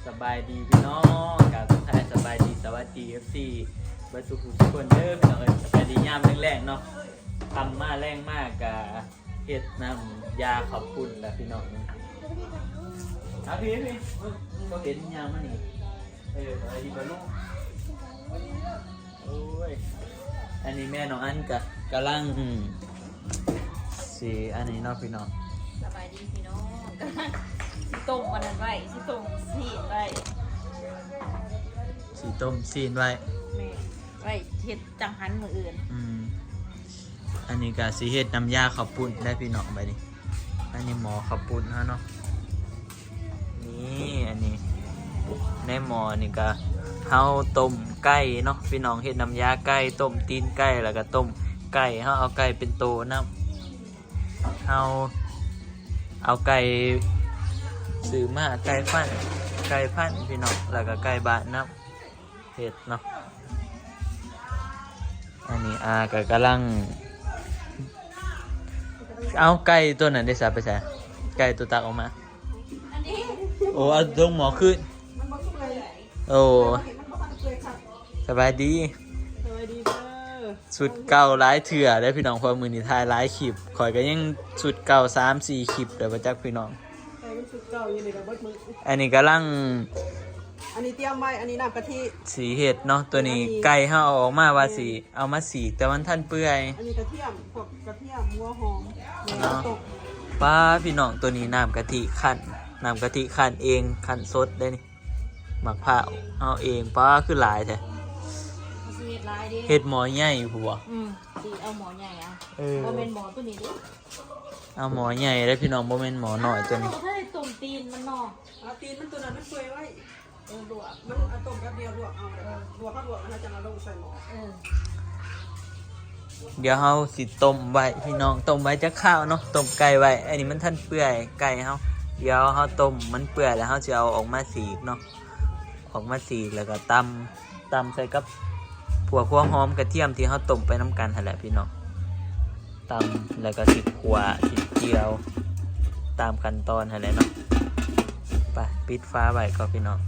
สบายดีพี่น้องกับทุกท่านสบายดีสวัสดี FC เบิร์ดสุขุทุกคนเด้อพี่น้องสบายดียามแรงๆเนาะทำมาแรงมากกับเฮ็ดน้ำยาขอบคุณนะพี่น้องพี่ก็เห็นยามมันนี่สบายดีป่ะลูกโอ้ยอันนี้แม่น้องอันกับกำลังสีอันนี้เนาะพี่น้องสบายดีพี่น้องสิต้มวันนั้นไว้สิต้มสีไว้สีต้มซีนไว้แม่ไว้เฮ็ดจังหันมืออื่นอันนี้ก็สีเฮ็ดน้ำยาข้าวปุ้นได้พี่น้องไปนี่อันนี้หมอข้าวปุ้นฮะเนาะนี่อันนี้ในหมอนี่ก็เฮาต้มไก่เนาะพี่น้องเฮ็ดน้ำยาไก่ต้มตีนไก่แล้วก็ต้มไก่เฮาเอาไก่เป็นโตน้ำเฮาเอาไก่ซื้อมาไก่พันพี่น้องแล้วก็ไก่บ้านน้ำเห็ดเนาะอันนี้ก็กำลังเอาไก่ตัวนั้นได้สับไปใส่ไก่ตัวตักออกมาโอ้เอาลงหมอขึ้นโอ้สบายดีสุดเก่าหลายเถื่อได้พี่น้องพอมือนิทายหลายคลิปข่อยก็ยังสุดเก่า3-4คลิปเดี๋ยวมาจักพี่น้องอันนี้กำลังอันนี้เตรียมไว้อันนี้น้ำกะทิสีเห็ดเนาะตัวนี้ไก่เขาเอาออกมาว่าสีเอามาสีแต่วันท่านเปื่อยอันนี้กระเทียมพวกกระเทียมหัวหอมเนาะป้าพี่น้องตัวนี้น้ำกะทิขั่นน้ำกะทิขั่นเองขั่นสดได้นี่หมักผ้าเอาเองป้าคือหลายแท้เห็ดหมอใหญ่ผัวสีเอาหมอใหญ่อ่ะโมเมนหมอตัวนี้ดิเอาหมอใหญ่ได้พี่น้องโมเมนหมอหน่อยตัวนี้ถ้าได้ต้มตีนมันนอกตีนมันตัวนั้นมันเปื่อยไว้ลวกมันต้มแป๊บเดียวลวกเอาลวกแล้วจะมาลงใส่หม้อเดี๋ยวเราสิต้มไว้พี่น้องต้มไว้จะข้าวเนาะต้มไก่ไว้อันนี้มันท่านเปื่อยไก่เราเดี๋ยวเราต้มมันเปื่อยแล้วเราจะเอาออกมาสีกเนาะออกมาสีกแล้วก็ตำใส่กับผัวหัวหอมกระเทียมที่เราต้มไปน้ำกันนั่นแหละพี่น้องตำแล้วก็สิขัวสิเจียวตามขั้นตอนนั่นแหละเนาะไปปิดฟ้าไว้ก็พี่น้อง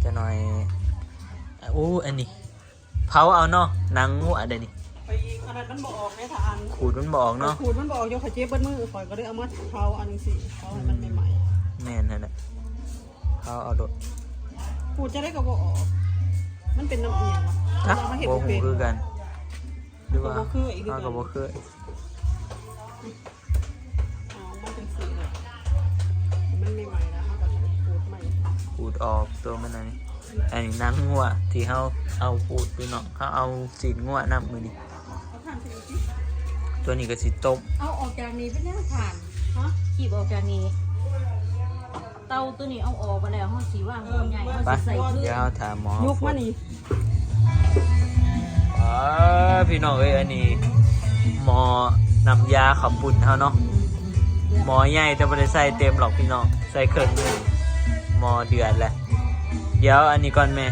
จะหน่อยอันนี้เผาเอาเนาะหนังงูอะไรนี่ไปอีกอันนั้นมันบอกออกในทางขูดมันบอกเนาะขูดมันบอกโยกขจีบเบิ้ลมือข่อยก็ได้เอามาเผาอันนึงสิเผาให้มันใหม่ๆแม่นนั่นแหละเผาเอาโดดขูดจะได้ก็บอกออกมันเป็นน้ำเอียงวะมาเห็ดเป็นคือกันหรือว่าเขาก็บ่คือมันเป็นสีเลยมันใหม่ๆนะเขาก็ขูดใหม่ขูดออกตัวมันอันนี้หนังงัวที่เขาเอาขูดพี่น้องเขาเอาสีงัวน้ำมือดิตัวนี้ก็สิต้มเอาออกจากนี้เป็นแนวผ่านขีบออกจากนี้เตาตัวนี้เอาออกไปแล้วห้องสีว่างห้องใหญ่ห้องใส่เดี๋ยวถามหมอยุกมานี่พี่น้องอันนี้หมอน้ำยาขับปุ่นเขาเนาะหมอใหญ่แต่ไม่ได้ใส่เต็มหรอกพี่น้องใส่เครื่องนึงหมอเดือดแหละเดี๋ยวอันนี้ก่อนแม่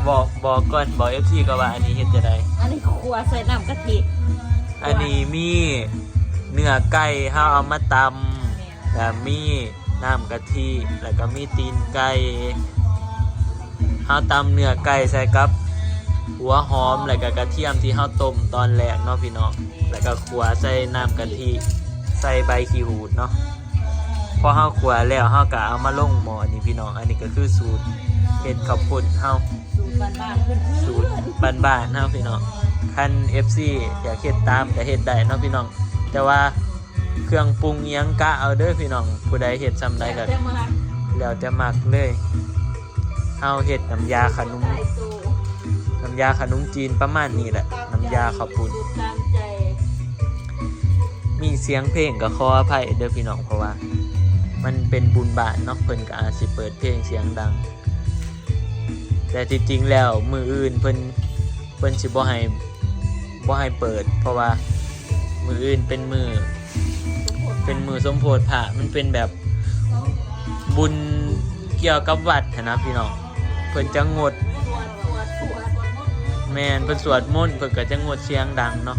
บอกก่อนบอก FC ก็ว่าอันนี้เฮ็ดจะได้อันนี้ขัวใส่น้ำกะทิอันนี้มีเนื้อไก่เขาเอามาตำแล้วมีน้ำกะทิแล้วก็มีตีนไก่เขาตำเนื้อไก่ใส่กับหัวหอมแล้วก็กระเทียมที่เขาต้มตอนแรกเนาะพี่น้องแล้วก็ขัวใส่น้ำกะทิใส่ใบขี้หูดเนาะพอเขาขัวแล้วเขาก็เอามาลงหม้อนี่พี่น้องอันนี้ก็คือสูตรเห็ดข้าวปุ้นเขาสูตรบ้านๆเนาะพี่น้องคัน FC อยากเฮ็ดตามแต่เฮ็ดได้เนาะพี่น้องแต่ว่าเครื่องปรุงยังกะเอาเด้อพี่น้องผู้ใดเฮ็ดซ้ำใดก็แล้วแต่มักเลยเฮาเฮ็ดน้ำยาขนมจีนประมาณนี้แหละน้ำยาข้าวปุ้นมีเสียงเพลงก็ขออภัยเด้อพี่น้องเพราะว่ามันเป็นบุญบาทเนาะเพิ่นก็อาจสิเปิดเพลงเสียงดังแต่จริงๆแล้วมืออื่นเพิ่นสิบ่ให้เปิดเพราะว่ามืออื่นเป็นมือสมโภชพระมันเป็นแบบบุญเกี่ยวกับวัดนะพี่น้องเพิ่นจะงดแม่นเพิ่นสวดมนต์เพิ่นก็จะงดเสียงดังเนาะ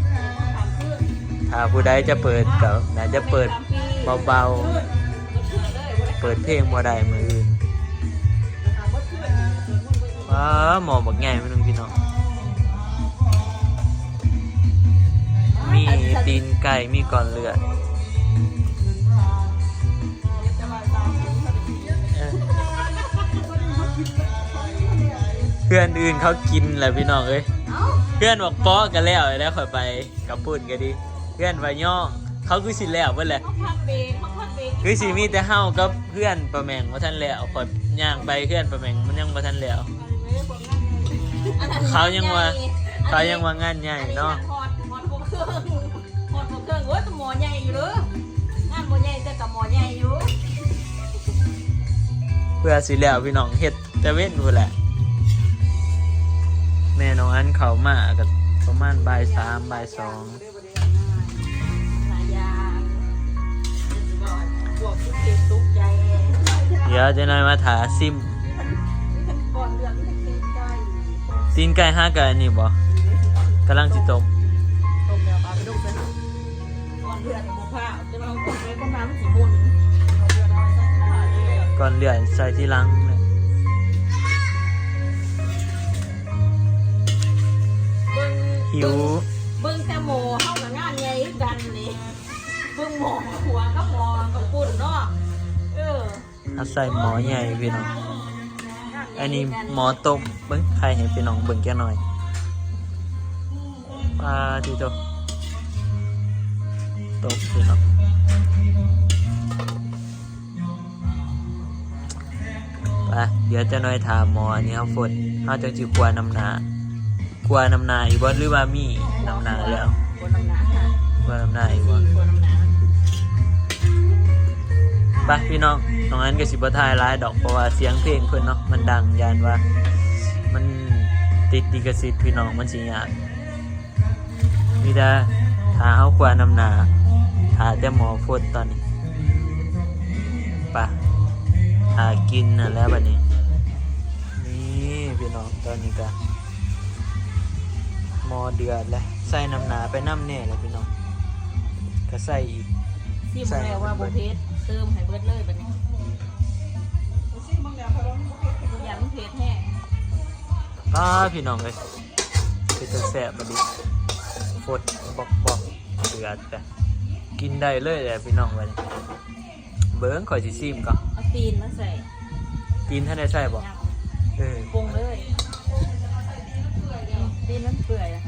ถ้าผู้ใดจะเปิดก็น่าจะเปิดเบาๆเปิดเพลงบ่ได้มืออื่น หมอบักใหญ่ไม่นึงพี่น้องมีตีนไก่มีก่อนเลือดเพื่อนอื่นเขากินแหละพี่น้องเอ้ยเพื่อนบอกป๊อกันแล้วได้ค่อยไปกับพูดกันดิเพื่อนไปย่องเขาคือสิแล้วเพื่อนแหละ ห้องพักเบรกห้องพักเบรก คือสิมีแต่เฮากับเพื่อนประแมงว่าท่านแล้วคอยย่างไปเพื่อนประแมงมันยังว่าท่านแล้วเขายังว่างานใหญ่เนาะ ฮอดพวกเครื่องโอ้ยตัวหมอใหญ่อยู่เด้องานหมอใหญ่แต่กับหมอใหญ่อยู่ เพื่อสิแล้วพี่น้องเฮ็ดแต่เว้นพู้นแหละแม่น้องอันเขามากับประมาณบ่าย 3 บ่าย 2 หลายอย่างบวกทุกเกตทุกใจ เดี๋ยวจะนายมาถาซิม ก่อนเรื่องที่เกตใจ ตีนไก่5กับอันนี้บ่กำลังสิต้ม ต้มแล้วปลาไปดูกันก่อนเรื่องของข้าวจะมาเอากดไว้ก็น้ำสีมุน ก่อนเลือดใส่ที่หลังเนี่ย เบิ้ง หิว เบิ้งแต่หมอเข้ากับงานใหญ่กันนี่เบิ้งหมอหัวกับหมอกับปุ่นเนาะเอาใส่หมอใหญ่พี่น้องอันนี้หมอต้มเบิ่งใครให้พี่น้องเบิ่งแค่หน่อยปลาที่ต้มพี่น้องไปเดี๋ยวจะน้อยถามหมออันนี้เขาฝนเขาจะจิกลัวน้ำหนากลัวน้ำหนาอีกบ่หรือว่ามีน้ำหนาแล้ว คนน้ำหนาค่ะ กลัวน้ำหนาอีกบ่ คนน้ำหนา ไปพี่น้องน้องอันก็สิบ่ทายร้ายดอกเพราะว่าเสียงเพลงเพิ่นเนาะมันดังยานว่ามันติดลิขสิทธิ์พี่น้องมันสิยากมีแต่หาเฮากลัวน้ำหนาหาแต่หมอฝนตอนนี้ไปหากินน่ะแล้วบัดนี้นี่พี่น้องตอนนี้ก็หมอเดือดแล้วใส่น้ำหนาไปน้ำแน่แล้วพี่น้องก็ใส่อีก ซิมแล้วว่าโบเพสเติมให้เบิดเลยแบบนี้อย่ามันเพสแห้ง พี่น้องเลยคือจะแสบบัดนี้ฝดบอกเดือดแต่กินได้เลยแหละพี่น้องบัดนี้เบิ้งข่อยสิซิมก่อน เอาตีนมาใส่ กินท่านได้ใส่บ่เออ ปรุงเลยตีนมันเปื่อยอะ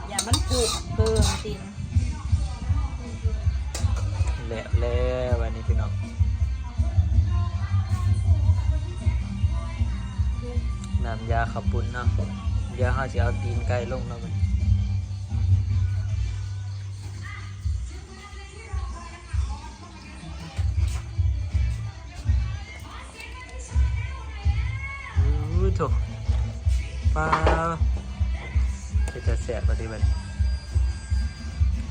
อย่ามันผุเกินตีน แล้ววันนี้พี่น้องน้ำยาขับปุ้นเนาะเดี๋ยวเขาจะเอาตีนไก่ลงเนาะมันถูกปลาจะแสบพอดีบัด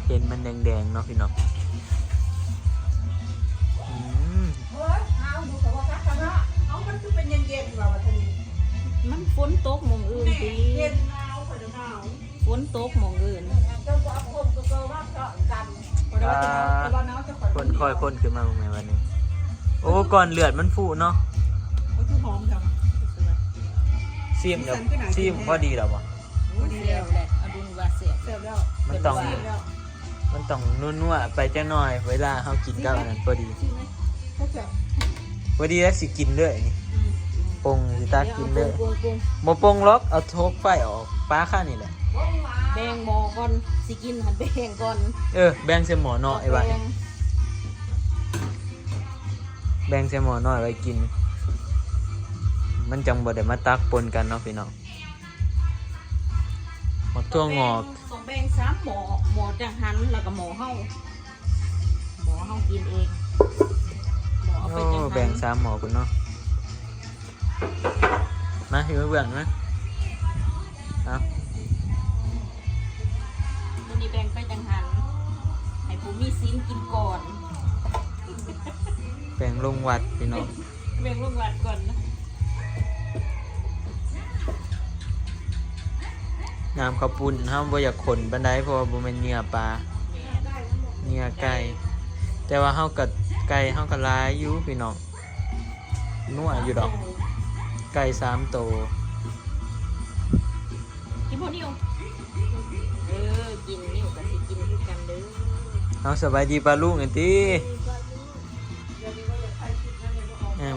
เห็นมันแดงๆเนาะพี่น้องมันคือเป็นเย็นๆแบบว่าทีนี้ มันฝนตกหมองอื่นตี เย็นหนาวข่อยหนาว ฝนตกหมองอื่น เจ้าว่าผมก็เจอว่าเจาะกันเพราะว่าหนาวจะข่อย พ่นค่อยพ่นขึ้นมาตรงไหนวันนี้โอ้ก่อนเลือดมันฟูเนาะ มันคือหอมจัง ซีมเดี๋ยวซีมพอดีแล้วบ่ ดีแล้วแหละเอาดูว่าเสียบ เสร็จแล้ว มันต้อง เสร็จแล้ว มันต้องนัวๆไปจังหน่อยเวลาเขากินกับอันนั้นพอดี เขาจะ พอดีแล้วสิกินเลยนี่ปงสิตากินเลย ปรุง บ่ปงล็อกเอาโทกไฟออกป้าข้านี่แหละ แบ่งหมอก่อนสิกินหันแบ่งก่อน แบ่งใส่หมอน้อยไว้แบ่งใส่หมอน้อยไว้กิน มันจังบ่ได้มาตักปนกันเนาะพี่น้องหมดตัวงอก ส่งแบ่ง3หมอจังหันแล้วก็หมอเฮากินเองหมอเอาไป โอ้ จังหัน แบ่ง3หมอคุณเนาะมาอยู่เบื้องนะเอา ตัวนี้แบ่งไปจังหันให้ผู้มีศีลกินก่อน แบ่งลงวัดพี่น้อง แบ่งลงวัดก่อนนะ น้ำข้าวปุ้นห้ามบ่อยากขนบันไดเพราะว่าบ่แม่นเนื้อปลาเนื้อไก่แต่ว่าเฮากับไก่เฮาก็หลายอยู่พี่น้องนัวอยู่ดอก ไก่3 ตัว กินพอนิวกินนิวกับสิกินคือกันเด้อ เอาสบายดีปลาลูกหน่อยติ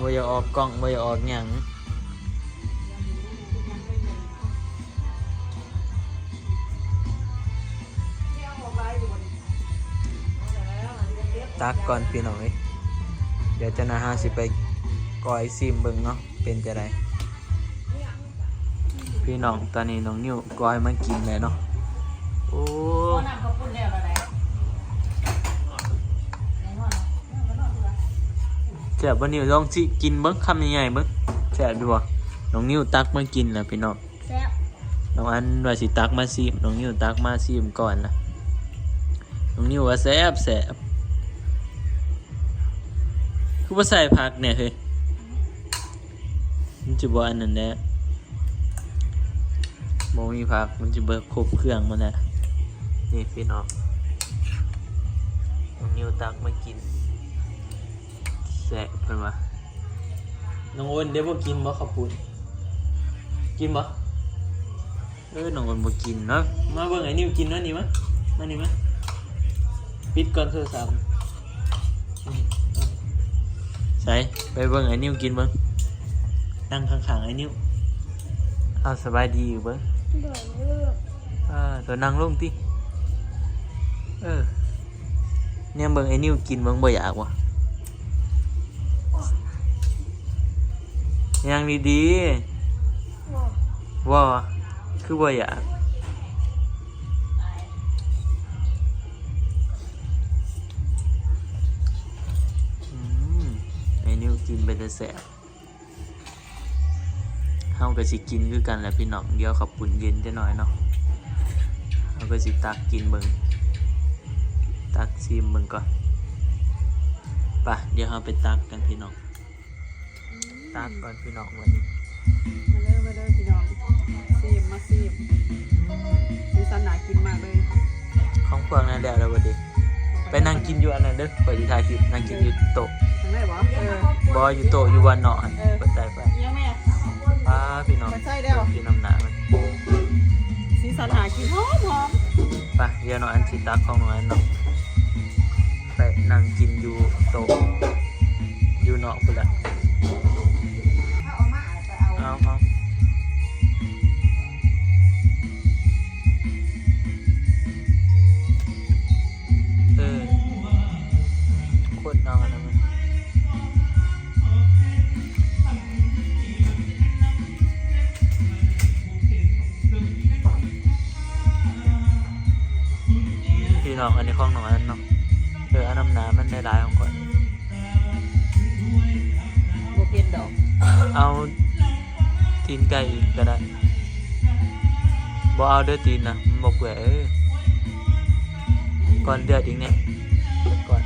บ่อยากออกกล้องบ่อยากออกหยังตักก่อนพี่น้องเอ้ยเดี๋ยวจะนะฮะสิไปก้อยซิมเบิ่งเนาะเป็นจะไดพี่น้องตอนนี้น้องนิวก้อยมากินแล้วเนาะโอ้ พอน้ำข้าวปุ้นแล้วอะไรแซ่บบ่นิวลองสิกินเบิ่งคำใหญ่ๆเบิ่งแซ่บดูบ่น้องนิวตักมากินแล้วพี่น้อง แซ่บ น้องอันว่าสิตักมาซิมน้องนิวตักมาซิมก่อนนะน้องนิวว่าแซ่บแซ่บคือว่าใส่ผักเนี่ยเฮ้ยมันจะบ่อันนั้นแหละบ่มีผักมันจะเบิกครบเครื่องมันแหละนี่พี่น้องน้องนิวตักมากินแซ่บเพิ่นว่าน้องอ้นเดี๋ยวบ่กินบ่ข้าวปุ้นกินบ่น้องอ้นบ่กินเนาะมาเบิ่งไอ้นิวกินเนาะนี่มั้ยมานี่มั้ยปิดก่อนโทรศัพท์ใส่ไปเบิ่งไอ้นิ้วกินเบิ่งนั่งข้างๆไอ้นิ้วเอาสบายดีอยู่เบิ่งตัวนั่งลงติเนี่ยเบิ่งไอ้นิ้วกินเบิ่งบ่อยากว่ะยังดีๆว่าคือบ่อยากกินไปแต่แสบเฮาก็สิกินคือกันแหละพี่น้องเดี๋ยวขับปุ่นเย็นจะหน่อยเนาะเฮาก็สิตักกินเบิ่งตักซิมเบิ่งก่อนไปเดี๋ยวเฮาไปตักกันพี่น้องตักก่อนพี่น้องวันนี้มาเลยพี่น้องมาซีมมีสันหนากินมากเลย ของพวกนั้นแล้วบ่ดิไปนั่งกินอยู่อันนั้นเด้อไปที่ถ่ายคลิปนั่งกินอยู่โต๊ะทางไหนบ่บ่อยู่โต๊ะอยู่วันเนาะเปิดใจไป ยังแม่ ป้าพี่น้อง ใช่แล้ว กินน้ำหนามัน สีสันหากินหอม ไปเดี๋ยวน้องอันสิตักของน้องอันเนาะไปนั่งกินอยู่โต๊ะอยู่เนาะพุ่นละเอาคนเอากันนะมันพี่น้องอันนี้ของน้องอันเนาะอันน้ำหนามันได้หลายของก่อน โบเพียนดอก เอาตีนไก่อีกก็ได้บ่เอาเด้อตีนนะมันบ่เปื่อยก่อนเดือดอีกเนี่ยก่อน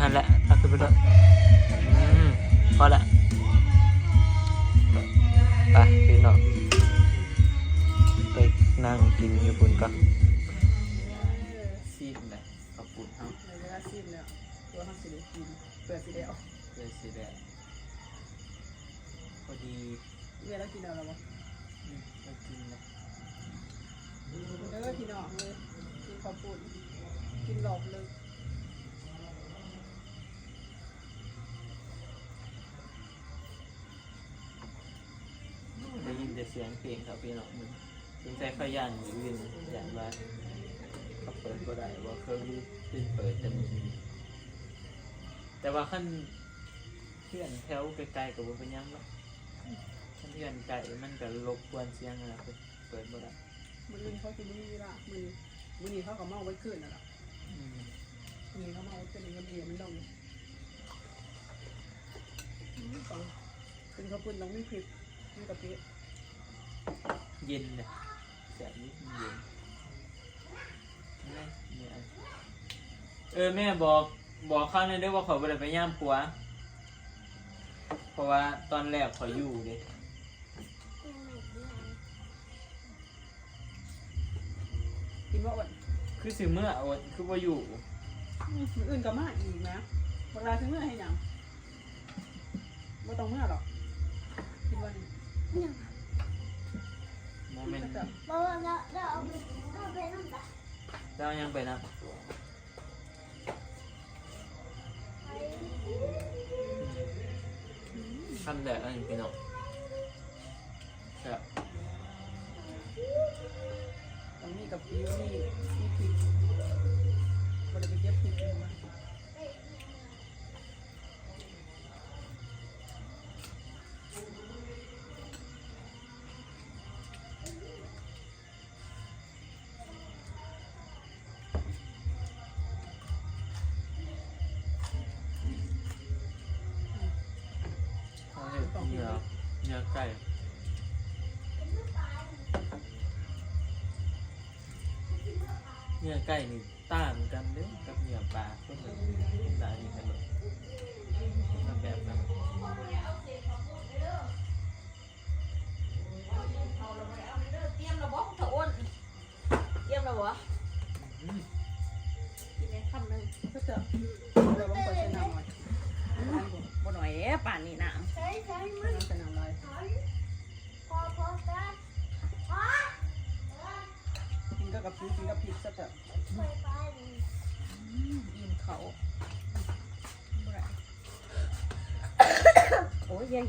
หันแหละเอาขึ้นไปด้วยพอละไปพี่น้องไปนั่งกินญี่ปุ่นก่อนซีดเลยขอบคุณครับ เวลาซีมแล้วตัวเขาสิได้กินเปิดสิได้ออก เลยซีดพอดี เวลากินอะไรบ่ไปกินเลย พี่น้องเลยกินข้าวปุ้นกินหลอบเลย ได้ยินแต่เสียงเพลงครับพี่น้องมึงเป็นใจขยันอยู่วินอย่างว่าเขาเปิดก็ได้ว่าเครื่องขึ้นเปิดจะมีแต่ว่าขั้นเพื่อนแถวไกลๆกับว่าเป็นยังเนาะขั้นเพื่อนไกลมันก็รบกวนเสียงอะไรเปิดบ่ได้มือเขากินมือละมือนี้เขาก็เมาไว้ขึ้นน่ะล่ะมือเขาเมาไว้ขึ้นมันเบียมันดองเป็นข้าวปุ้นต้องไม่ผิดไม่กะปิเย็นเลยแสบนิดเย็นแม่บอกข้างในด้วยว่าขอไปเลยไปย่ามปัวเพราะว่าตอนแรกขออยู่เลย กินว่าอด คือสิเมื่ออดคือว่าอยู่ อื่นก็มาอีกนะเวลาถึงเมื่อให้ยังไม่ต้องเมื่อหรอก เอายังไปนะคำแดดอันนี้พี่น้องแซ่บ ตรงนี้กับปิ้วนี่พริกบ่ได้ไปเก็บพริกมา เขาเห็ดเนื้อไก่เนื้อไก่นี่ต่างกันเด้อกับเนื้อปลาก็เหมือนหลายนี่กันเลยมันแบบนั้น เตรียมระบบเถอะอ้นเตรียมระบบ อืม กินได้คำหนึ่ง ก็จะเราบ่ค่อยใช้น้ำหน่อย บ่หน่อยเด้ป่านนี้น้ น้ำใส่น้ำลายกินก็กับปิ้วกินกับพริกซะแต่ ำอิ่มเขาบ่ได้โอ้ยอย่า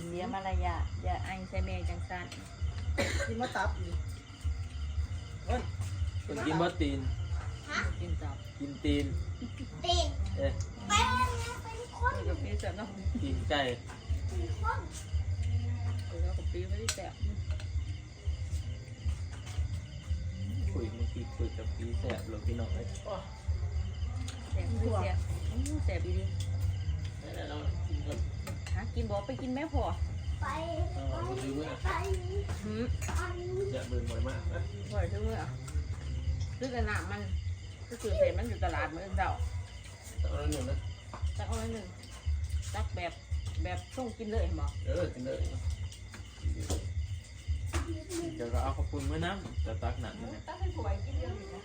เสียมารยาทอย่าไอใส่แม่จังสัน กินมาตับนี่เฮ้ย คนกินบะตีน กินจับ กินตีนเอ๊ะ กินกับพี่แซ่บเนาะ กินไก่ แล้วกับพี่ไม่ได้แซ่บ คุยเมื่อกี้คุยกับพี่แสบหรือพี่น้องเลย แซ่บคือแซ่บแซ่บดี แล้วเรากินก่อน หากินบ่ไปกินแม่พอ เอาซื้อเมื่อ หืม จะเบิ่งบ่อยมากนะ บ่อยซื้อเมื่อซื้อแต่น้ำมันก็คือเศษมันอยู่ตลาดมื้อเช้า เอาหนึ่งนะ ตักเอาไว้หนึ่งตักแบบส่งกินเลยเห็นบ่ กินเลยเดี๋ยวก็เอาขอบคุณเมื่อน้ำจะตักหนักนะ ตักให้สวยกินเดียวอยู่นะ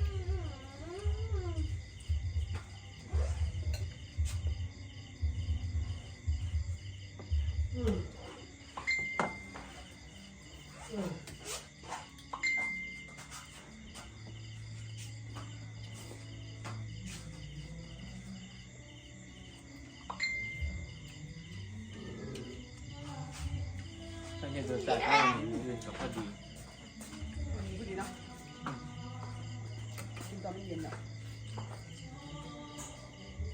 ถ้าจะเกิดจากอะไรนี่อื่นก็พอดี วันนี้พอดีเนาะกินตอนเย็นอ่ะ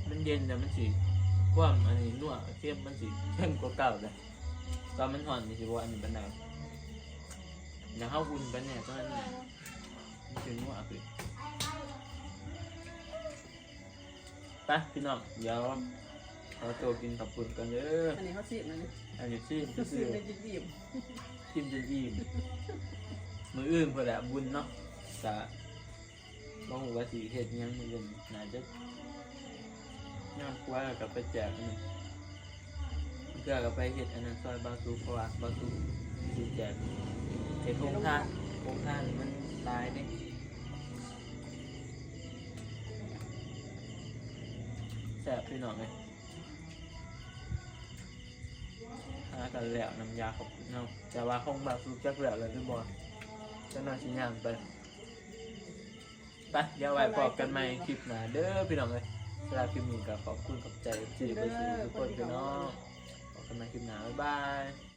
มันเย็นแต่มันสีกว้างอันนี้นัวเข้มมันสีเข้มกว่าเก่าเลยตอนมันห่อนนี่สิว่าอันนี้เป็นไงอย่างข้าวอุ่นไปเนี่ยตอนนั้นมันคือนัวคือไปพี่น้องเดี๋ยวเอาตัวกินขับปุ่นกันเด้อ อันนี้เขาซีบนะนี่ อันนี้ซีม เขาซี ซื้ บ อ ในจิ๊บจิ๊บ กินจนอิ่มมืออื่นเพื่อแหละบุญเนาะจะบ้องหัวาสีเห็ดหยังมืออื่นน่าจะย่างกว่ากับไปแจกอันนึงเพื่อกับไปเห็ดอันนั้นซอยบางสูเพราะว่าบางสูสีแจกเห็ดโครงท่านนี่มันตายเด้แซ่บพี่น้องเลยหากันแล้วน้ำยาขอบคุณเนาะแต่ว่าคงแบบสูจักแล้วเลยพี่บอลจะนอนชิ้นย่างไปเดี๋ยวไว้พบกันใหม่คลิปหน้าเด้อพี่น้องเลยสำหรับคลิปนี้ก็ขอบคุณขอบใจที่ไปสู่ทุกคนพี่น้องพบกันใหม่คลิปหน้าบ๊ายบาย